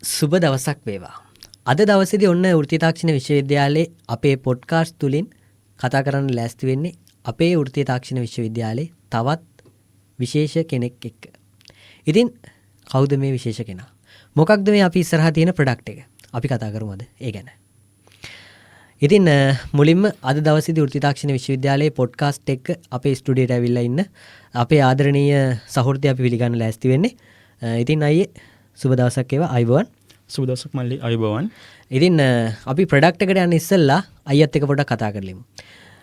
සුබ දවසක් වේවා. අද දවසේදී ඔන්න වෘත්තීය තාක්ෂණ විශ්වවිද්‍යාලයේ අපේ පොඩ්කාස්ට් තුලින් කතා කරන්න ලෑස්ති වෙන්නේ අපේ වෘත්තීය තාක්ෂණ විශ්වවිද්‍යාලයේ තවත් විශේෂ කෙනෙක් එක්ක. ඉතින් කවුද මේ විශේෂ කෙනා? මොකක්ද මේ අපි ඉස්සරහා තියෙන ප්‍රොඩක්ට් එක? අපි කතා කරමු අද ඒ ගැන. ඉතින් මුලින්ම අද දවසේදී වෘත්තීය තාක්ෂණ විශ්වවිද්‍යාලයේ පොඩ්කාස්ට් එක අපේ ස්ටුඩියෝට ඇවිල්ලා ඉන්න අපේ ආදරණීය සහෘදය අපි පිළිගන්න ලෑස්ති වෙන්නේ. ඉතින් අයියේ සුබ දවසක් වේවා. අයබෝවන්. සුබ දවසක් මල්ලි. අයබෝවන්. ඉතින් අපි ප්‍රොඩක්ට් එකට යන්න ඉස්සෙල්ලා අයියත් එක්ක පොඩ්ඩක් කතා කරලිමු.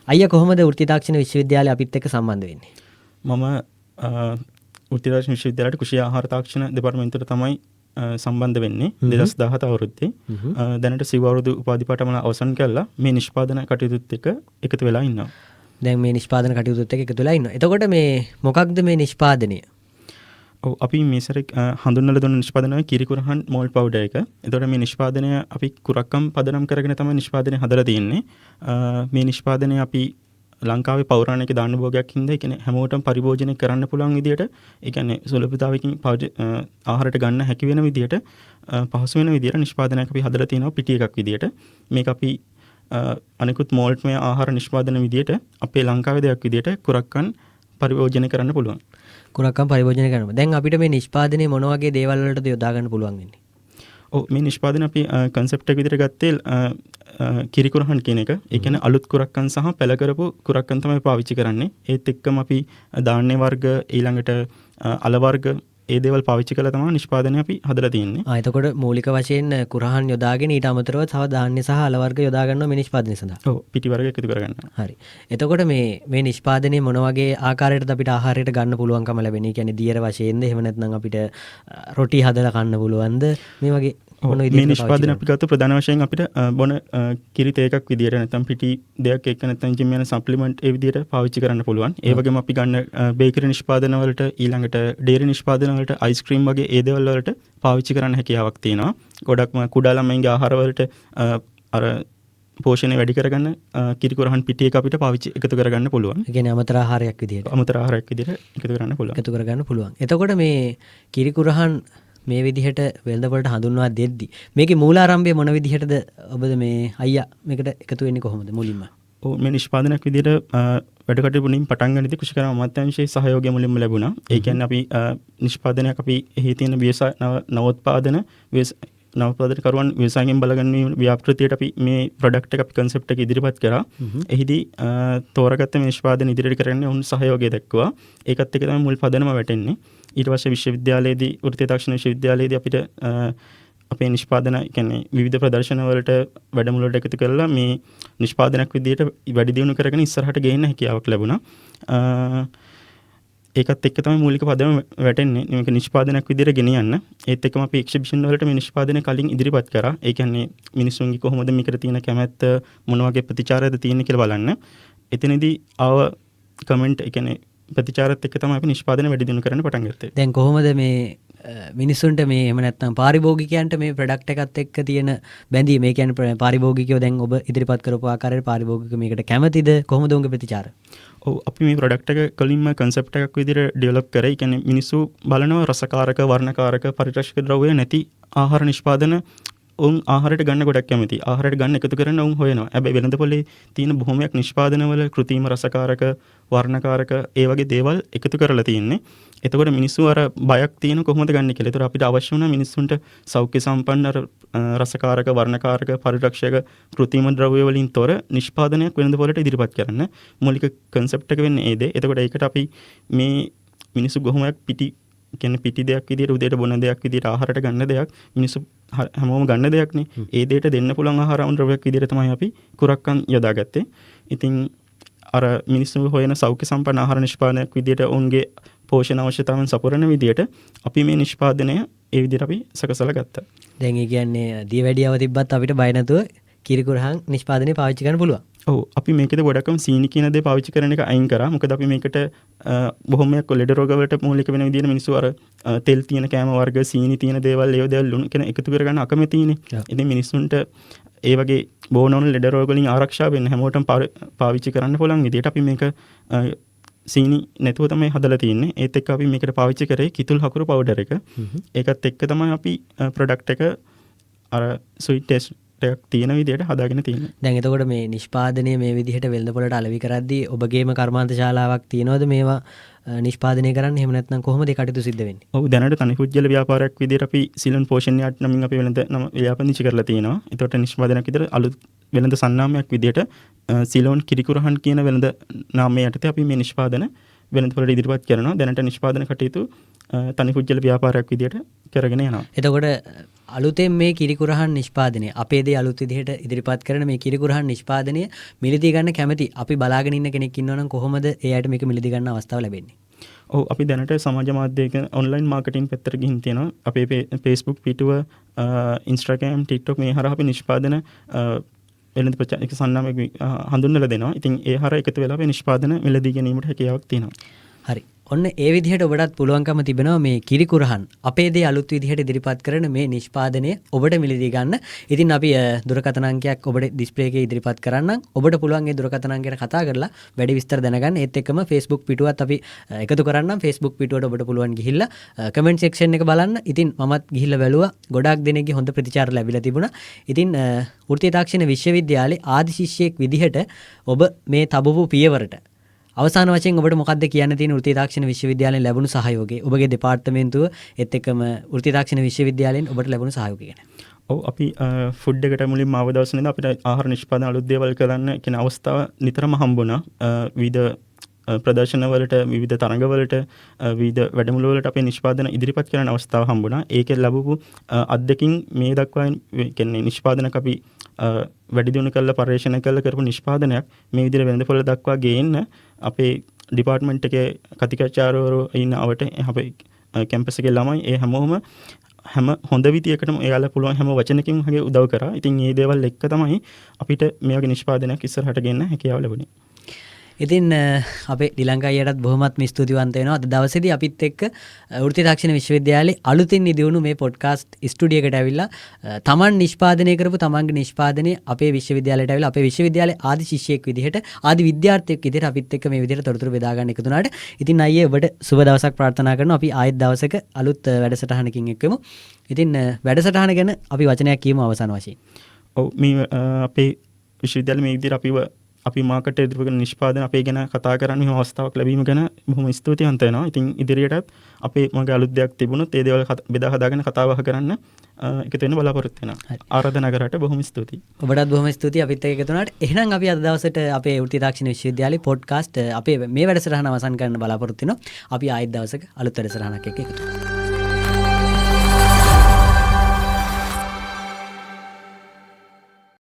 අයියා කොහොමද වෘත්තීය තාක්ෂණ විශ්වවිද්‍යාලය අපිත් එක්ක සම්බන්ධ වෙන්නේ? මම වෘත්තීය තාක්ෂණ විශ්වවිද්‍යාලයට කුෂි ආහාර තාක්ෂණ දෙපාර්තමේන්තුවට තමයි සම්බන්ධ වෙන්නේ 2017 අවුරුද්දේ. දැනට සිව් අවුරුදු උපාධිපාඨ මම අවසන් කළා. මේ නිෂ්පාදන කටයුතුත් එක්ක එකතු වෙලා ඉන්නවා. දැන් මේ නිෂ්පාදන කටයුතුත් එක්ක එකතු වෙලා ඉන්නවා. එතකොට මේ මොකක්ද මේ නිෂ්පාදනය? අපි මේ සැරේ හඳුන්වලා දුන්න නිෂ්පාදනය කිරිකුරහන් මෝල්ඩ් පවුඩර් එක. එතකොට මේ නිෂ්පාදනය අපි කුරක්කම් පදනම් කරගෙන තමයි නිෂ්පාදනය හදලා තියෙන්නේ. මේ නිෂ්පාදනය අපි ලංකාවේ පෞරාණික දාන්න භෝගයක් හින්දා ඒ කියන්නේ හැමෝටම පරිභෝජනය කරන්න පුළුවන් විදියට ඒ කියන්නේ සුලභතාවකින් ආහාරයට ගන්න හැකි වෙන විදියට පහසු වෙන විදියට නිෂ්පාදනයක් අපි හදලා තියෙනවා පිටි එකක් විදියට. මේක අපි අනිකුත් මෝල්ඩ්මය ආහාර නිෂ්පාදන විදියට අපේ ලංකාවේ දෙයක් විදියට කුරක්කන් පරිභෝජනය කරන්න පුළුවන්. කුරක්කම් පරිභෝජනය කරනවා. දැන් අපිට මේ නිෂ්පාදනයේ මොන වගේ දේවල් වලටද යොදා ගන්න පුළුවන් වෙන්නේ? මේ නිෂ්පාදන අපි කන්සෙප්ට් එක විදිහට ගත්තේ කිරිකුරහන් කියන එක. ඒ කියන්නේ අලුත් කුරක්කන් සහ පැල කරපු කුරක්කන් තමයි පාවිච්චි කරන්නේ. ඒත් එක්කම අපි ධාන්‍ය වර්ග ඊළඟට අල වර්ග ඒ දේවල් පාවිච්චි කරලා තමයි නිෂ්පාදනය අපි හදලා තියෙන්නේ. එතකොට මූලික වශයෙන් කුරහන් යොදාගෙන ඊට අමතරව තව ධාන්‍ය සහ අල වර්ග යොදා ගන්නවා මේ නිෂ්පාදනය සඳහා. ඔව් පිටි වර්ග එකතු කරගන්නවා. හරි. එතකොට මේ නිෂ්පාදනයේ මොන වගේ ආකාරයකටද අපිට ආහාරයට ගන්න පුළුවන්කම ලැබෙන්නේ? කියන්නේ දියර වශයෙන්ද එහෙම නැත්නම් අපිට රොටි හදලා කන්න පුළුවන්ද? මේ වගේ මේ නිෂ්පාදන අපි ගත්ත ප්‍රධාන වශයෙන් අපිට බොන කිරි තේකක් විදියට නැත්නම් පිටි දෙයක් එක්ක නැත්නම් ජිම් යන සප්ලිමන්ට් ඒ විදියට පාවිච්චි කරන්න පුළුවන්. ඒ වගේම අපි ගන්න බේකරි නිෂ්පාදන වලට ඊළඟට ඩේරි නිෂ්පාදන වලට අයිස්ක්‍රීම් වගේ ඒ දේවල් වලට පාවිච්චි කරන්න හැකියාවක් තියෙනවා. ගොඩක්ම කුඩා ළමයින්ගේ ආහාර වලට අර පෝෂණය වැඩි කරගන්න කිරිකුරහන් පිටි එක අපිට පාවිච්චි එකතු කරගන්න පුළුවන්. ඒ කියන්නේ අමතර ආහාරයක් විදියට. අමතර ආහාරයක් විදියට එකතු කරන්න පුළුවන්. එකතු කරගන්න පුළුවන්. එතකොට මේ කිරිකුරහන් මේ විදිහට වෙළඳපොළට හඳුන්වා දෙද්දි මේකේ මූලාරම්භය මොන විදිහටද ඔබද මේ අයියා මේකට එකතු වෙන්නේ කොහොමද මුලින්ම? මේ නිෂ්පාදනයක් විදිහට වැඩ කටයුතු වලින් පටන් ගන්නදී කුෂිකර්ම අමාත්‍යාංශයේ සහයෝගය මුලින්ම ලැබුණා. ඒ කියන්නේ අපි නිෂ්පාදනයක් අපි එහි තියෙන නවෝත්පාදන කරුවන් ව්‍යවසායයෙන් බලගැනීමේ ව්‍යාපෘතියට අපි මේ ප්‍රොඩක්ට් එක අපි කන්සෙප්ට් එක ඉදිරිපත් කරා. එහිදී තෝරාගත්ත මේ නිෂ්පාදන ඉදිරියට කරන්න උන් සහයෝගය දක්වුවා. ඒකත් එක්ක තමයි මුල් පදනම වැටෙන්නේ. ඊට පස්සේ විශ්වවිද්‍යාලයේදී වෘත්තීය තාක්ෂණ විශ්වවිද්‍යාලයේදී අපිට අපේ නිෂ්පාදන කියන්නේ විවිධ ප්‍රදර්ශන වලට වැඩමුළු වලට එකතු කරලා මේ නිෂ්පාදනයක් විදිහට වැඩි දියුණු කරගෙන ඉස්සරහට ගෙන්න හැකියාවක් ලැබුණා. ඒකත් එක්ක තමයි මූලික පදම වැටෙන්නේ. මේක නිෂ්පාදනයක් විදිහට ගෙන යන්න. ඒත් එක්කම අපි එක්සිබිෂන් වලට මේ නිෂ්පාදනය කලින් ඉදිරිපත් කරා. ඒ කියන්නේ මිනිස්සුන්ගේ කොහොමද මේකට තියෙන කැමැත්ත මොන වගේ ප්‍රතිචාරයද තියෙන්නේ කියලා බලන්න. එතනදී ආව කමෙන්ට් ඒ කියන්නේ ප්‍රතිචාරත් එක්ක තමයි අපි නිෂ්පාදනය වැඩි දියුණු කරන්න පටන් ගත්තේ. දැන් කොහොමද මේ මිනිස්සුන්ට මේ එහෙම නැත්නම් පාරිභෝගිකයන්ට මේ ප්‍රොඩක්ට් එකත් එක්ක තියෙන බැඳීම? ඒ කියන්නේ පාරිභෝගිකයෝ දැන් ඔබ ඉදිරිපත් කරපු ආකාරයට පාරිභෝගිකයෝ මේකට කැමතිද? කොහොමද උන්ගේ ප්‍රතිචාර? ඔව් අපි මේ ප්‍රොඩක්ට් එක කලින්ම කන්සෙප්ට් එකක් විදිහට ඩෙවලොප් කරේ. ඒ කියන්නේ මිනිස්සු බලනවා රසකාරක, වර්ණකාරක, පරිරක්ෂක ද්‍රව්‍ය නැති ආහාර නිෂ්පාදන උන් ආහාරයට ගන්න ගොඩක් කැමති. ආහාරයට ගන්න එකතු කරන්න උන් හොයනවා. හැබැයි වෙළඳපොලේ තියෙන බොහොමයක් නිෂ්පාදනවල කෘත්‍රිම රසකාරක, වර්ණකාරක ඒ වගේ දේවල් එකතු කරලා තියෙන්නේ. එතකොට මිනිස්සු අර බයක් තියෙන කොහොමද ගන්න කියලා. ඒතර අපිට අවශ්‍ය වුණා මිනිස්සුන්ට සෞඛ්‍ය සම්පන්න රසකාරක, වර්ණකාරක, පරිරක්ෂක කෘත්‍රිම ද්‍රව්‍ය වලින් තොර නිෂ්පාදනයක් වෙළඳපොලට ඉදිරිපත් කරන්න. මූලික කන්සෙප්ට් එක වෙන්නේ ඒ දේ. එතකොට ඒකට අපි මේ මිනිස්සු කොහොමයක් කියන්නේ පිටි දෙයක් විදියට උදේට බොන දෙයක් විදියට ආහාරයට ගන්න දෙයක් මිනිස්සු හැමෝම ගන්න දෙයක් නේ. ඒ දෙයට දෙන්න පුළුවන් ආහාර ද්‍රව්‍යයක් විදියට තමයි අපි කුරක්කන් යොදාගත්තේ. ඉතින් අර මිනිස්සු හොයන සෞඛ්‍ය සම්පන්න ආහාර නිෂ්පාදනයක් විදියට ඔවුන්ගේ පෝෂණ අවශ්‍යතාවන් සපුරන විදියට අපි මේ නිෂ්පාදනය ඒ විදියට අපි සකසලා ගත්තා. දැන් ඒ කියන්නේ දියවැඩියව තිබ්බත් අපිට බය නැතුව කිරිකුරහන් නිෂ්පාදනය පාවිච්චි කරන්න පුළුවන්. ඔව් අපි මේකද ගොඩක්ම සීනි කියන දේ පාවිච්චි කරන එක අයින් කරා. මොකද අපි මේකට බොහොමයක් ලෙඩ රෝග වලට මූලික වෙන විදිහට මිනිස්සු අර තෙල් තියෙන කෑම වර්ග, සීනි තියෙන දේවල්, ඒ දේවල් ලුණු කියන එකතු කරගන්න අකමැතිනේ. ඉතින් මිනිස්සුන්ට ඒ වගේ බෝනෝන ලෙඩ රෝග වලින් ආරක්ෂා වෙන්න හැමෝටම පාවිච්චි කරන්න පුළුවන් විදිහට අපි මේක සීනි නැතුව තමයි හදලා තියෙන්නේ. ඒත් එක්ක අපි මේකට පාවිච්චි කරේ කිතුල් හකුරු පවුඩර් එක. ඒකත් එක්ක තමයි අපි ප්‍රොඩක්ට් එක අර ස්විට් ටෙස්ට් එකක් තියෙන විදිහට හදාගෙන තියෙනවා. දැන් එතකොට මේ නිෂ්පාදනය මේ විදිහට වෙළඳපොළට අලෙවි කරද්දී ඔබගේම කර්මාන්ත ශාලාවක් තියෙනවද මේවා නිෂ්පාදනය කරන්න? එහෙම නැත්නම් කොහොමද ඒ කටයුතු සිද්ධ වෙන්නේ? ඔව් දැනට තනි පුජ්‍යල ව්‍යාපාරයක් විදිහට අපි සිලන් පෝෂණ යාට් නමින් අපි වෙළඳ නම ව්‍යාපදිංචි කරලා තියෙනවා. ඒතකොට නිෂ්පාදනයක් විදිහට අලුත් වෙළඳ සන්නාමයක් විදිහට සිලෝන් කිරිකුරහන් කියන වෙළඳ නාමය යටතේ අපි මේ නිෂ්පාදන වෙළඳපොළට ඉදිරිපත් කරනවා. දැනට නිෂ්පාදන කටයුතු තනි පුජ්‍යල ව්‍යාපාරයක් විදිහට කරගෙන යනවා. එතකොට අලුතෙන් මේ කිරිකුරහන් නිෂ්පාදනය අපේ දේ අලුත් විදිහට ඉදිරිපත් කරන මේ කිරිකුරහන් නිෂ්පාදනය මිලදී ගන්න කැමති අපි බලාගෙන ඉන්න කෙනෙක් ඉන්නවා නම් කොහොමද ඒ අයට මේක මිලදී ගන්න අවස්ථාව ලැබෙන්නේ? ඔව් අපි දැනට සමාජ මාධ්‍යයක ඔන්ලයින් මාකටිං පැත්තට ගිහින් තියෙනවා. අපේ Facebook පිටුව, Instagram, TikTok මේ හරහා අපි නිෂ්පාදන වෙළඳ ප්‍රචාරක සන්නාමයක් හඳුන්වලා දෙනවා. ඉතින් ඒ හරහා එකතු වෙලා අපි නිෂ්පාදන මිලදී ගැනීමට හැකියාවක් තියෙනවා. හරි. ඔන්න ඒ විදිහට ඔබටත් පුළුවන්කම තිබෙනවා මේ කිරිකුරහන් අපේ දේ අලුත් විදිහට ඉදිරිපත් කරන මේ නිෂ්පාදනය ඔබට මිලදී ගන්න. ඉතින් අපි දුරකථන අංකයක් ඔබට ඩිස්ප්ලේ එකේ ඉදිරිපත් කරන්නම්. ඔබට පුළුවන් ඒ දුරකථන අංකයට කතා කරලා වැඩි විස්තර දැනගන්න. ඒත් එක්කම Facebook පිටුවත් අපි එකතු කරන්නම්. Facebook පිටුවට ඔබට පුළුවන් ගිහිල්ලා කමෙන්ට් සෙක්ෂන් එක බලන්න. ඉතින් මමත් ගිහිල්ලා බැලුවා. ගොඩාක් දෙනෙක්ගේ හොඳ ප්‍රතිචාර ලැබිලා තිබුණා. ඉතින් වෘත්තීය තාක්ෂණ විශ්වවිද්‍යාලයේ ආදි ශිෂ්‍යයෙක් විදිහට ඔබ මේ තබපු පියවරට අවසාන වශයෙන් ඔබට මොකක්ද කියන්න තියෙන වෘත්තීය තාක්ෂණ විශ්වවිද්‍යාලයෙන් ලැබුණු සහයෝගය? ඔබගේ දෙපාර්තමේන්තුව එත් එක්කම වෘත්තීය තාක්ෂණ විශ්වවිද්‍යාලයෙන් ඔබට ලැබුණු සහයෝගය ගැන. ඔව් අපි ෆුඩ් එකට මුලින්ම ආව දවසේ ඉඳන් අපිට ආහාර නිෂ්පාදන අලුත් දේවල් කරන්න කියන අවස්ථාව නිතරම හම්බුණා. විවිධ ප්‍රදර්ශනවලට, විවිධ තරඟවලට, විවිධ වැඩමුළුවලට අපේ නිෂ්පාදන ඉදිරිපත් කරන අවස්ථාව හම්බුණා. ඒකෙන් ලැබපු අත්දැකීම් මේ දක්වා කියන්නේ නිෂ්පාදනක අපි වැඩි දියුණු කරලා පරිශන කරලා කරපු නිෂ්පාදනයක් මේ විදිහට වෙළඳපොළ දක්වා ගේන්න අපේ ඩිපාර්ට්මන්ට් එකේ කතිකාචාර්යවරු ඉන්න අවට අපේ කැම්පස් එකේ ළමයි ඒ හැම හොඳ විදියකටම එයාලා පුළුවන් හැම වචනකින් වගේ උදව් කරා. ඉතින් මේ දේවල් එක්ක තමයි අපිට මේ වගේ නිෂ්පාදනයක් ඉස්සරහට ගෙන්න හැකියාව ලැබුණේ. ඉතින් අපේ ඩිලංකා අයියටත් බොහොමත් ස්තුතිවන්ත වෙනවා. අද දවසේදී අපිත් එක්ක වෘත්තීය තාක්ෂණ විශ්වවිද්‍යාලයේ අලුතින් ඉදිවුණු මේ පොඩ්කාස්ට් ස්ටුඩියෝ එකට ඇවිල්ලා තමන් නිෂ්පාදනය කරපු තමන්ගේ නිෂ්පාදනය අපේ විශ්වවිද්‍යාලයට ඇවිල්ලා අපේ විශ්වවිද්‍යාලයේ ආදි ශිෂ්‍යයෙක් විදිහට ආදි විද්‍යාර්ථයෙක් විදිහට අපිත් එක්ක මේ විදිහට තොරතුරු බෙදා ගන්න එකතු වුණාට ඉතින් අයියේ ඔබට සුබ දවසක් ප්‍රාර්ථනා කරනවා. අපි ආයෙත් දවසක අලුත් වැඩසටහනකින් එක්කමු. ඉතින් වැඩසටහන ගැන අපි වචනයක් කියමු අවසාන වශයෙන්. ඔව් මේ අපේ විශ්වවිද්‍යාලයේ මේ විදිහට අපි මාකට් ඉදිරිපත් කරන නිෂ්පාදන අපේ ගැන කතා කරන්න මෙහෙම අවස්ථාවක් ලැබීම ගැන බොහොම ස්තුතිවන්ත වෙනවා. ඉතින් ඉදිරියටත් අපේ මගේ අලුත් දෙයක් තිබුණොත් ඒ දේවල් බෙදා හදාගෙන කතා බහ කරන්න එකතු වෙන්න බලාපොරොත්තු වෙනවා. ආරාධනා කරාට බොහොම ස්තුතියි. ඔබටත් බොහොම ස්තුතියි අපිත් එක්ක එකතු වුණාට. එහෙනම් අපි අද දවසට අපේ වෘත්තීය තාක්ෂණ විශ්වවිද්‍යාලයේ පොඩ්කාස්ට් අපේ මේ වැඩසටහන අවසන් කරන්න බලාපොරොත්තු වෙනවා. අපි ආයෙත් දවසක අලුත් වැඩසටහනක් එක්ක එකතු වෙනවා.